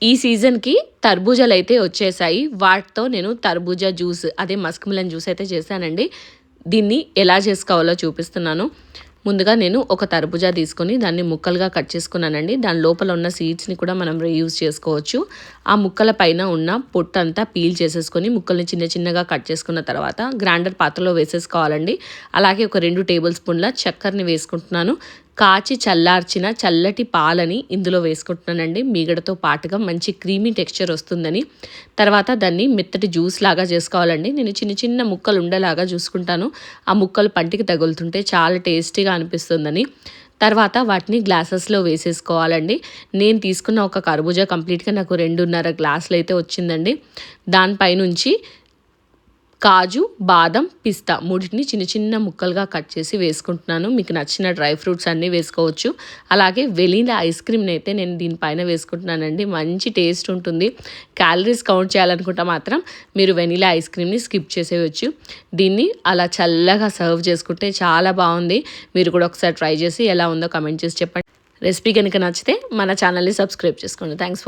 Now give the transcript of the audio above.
ఈ సీజన్‌కి తర్బూజాలైతే వచ్చేసాయి. వాటితో నేను తర్బూజా జ్యూస్ అదే మస్క్ మిలన్ జ్యూస్ అయితే చేశానండి. దీన్ని ఎలా చేసుకోవాలో చూపిస్తున్నాను. ముందుగా నేను ఒక తర్బూజా తీసుకొని దాన్ని ముక్కలుగా కట్ చేసుకున్నానండి. దాని లోపల ఉన్న సీడ్స్‌ని కూడా మనం రీయూజ్ చేసుకోవచ్చు. ఆ ముక్కల పైన ఉన్న పొట్టంతా పీల్ చేసేసుకొని ముక్కల్ని చిన్న చిన్నగా కట్ చేసుకున్న తర్వాత గ్రైండర్ పాత్రలో వేసేసుకోవాలండి. అలాగే ఒక 2 టేబుల్ స్పూన్ల చక్కెరని వేసుకుంటున్నాను. కాచి చల్లార్చిన చల్లటి పాలని ఇందులో వేసుకుంటున్నానండి. మీగడతో పాటుగా మంచి క్రీమీ టెక్స్చర్ వస్తుందని. తర్వాత దాన్ని మెత్తటి జ్యూస్ లాగా చేసుకోవాలండి. నేను చిన్న చిన్న ముక్కలు ఉండేలాగా చూసుకుంటాను. ఆ ముక్కలు పంటికి తగులుతుంటే చాలా టేస్టీగా అనిపిస్తుందని. తర్వాత వాటిని గ్లాసెస్లో వేసేసుకోవాలండి. నేను తీసుకున్న ఒక కర్బూజా కంప్లీట్గా నాకు 2.5 గ్లాసులు అయితే వచ్చిందండి. దానిపైనుంచి కాజు, బాదం, పిస్తా మూడింటిని చిన్న చిన్న ముక్కలుగా కట్ చేసి వేసుకుంటున్నాను. మీకు నచ్చిన డ్రై ఫ్రూట్స్ అన్నీ వేసుకోవచ్చు. అలాగే వెనీలా ఐస్ క్రీమ్‌ని అయితే నేను దీనిపైన వేసుకుంటున్నానండి. మంచి టేస్ట్ ఉంటుంది. క్యాలరీస్ కౌంట్ చేయాలనుకుంటే మాత్రం మీరు వెనీలా ఐస్ క్రీమ్‌ని స్కిప్ చేసేయొచ్చు. దీన్ని అలా చల్లగా సర్వ్ చేసుకుంటే చాలా బాగుంది. మీరు కూడా ఒకసారి ట్రై చేసి ఎలా ఉందో కామెంట్ చేసి చెప్పండి. రెసిపీ కనుక నచ్చితే మన ఛానల్‌ని సబ్స్క్రైబ్ చేసుకోండి. Thanks for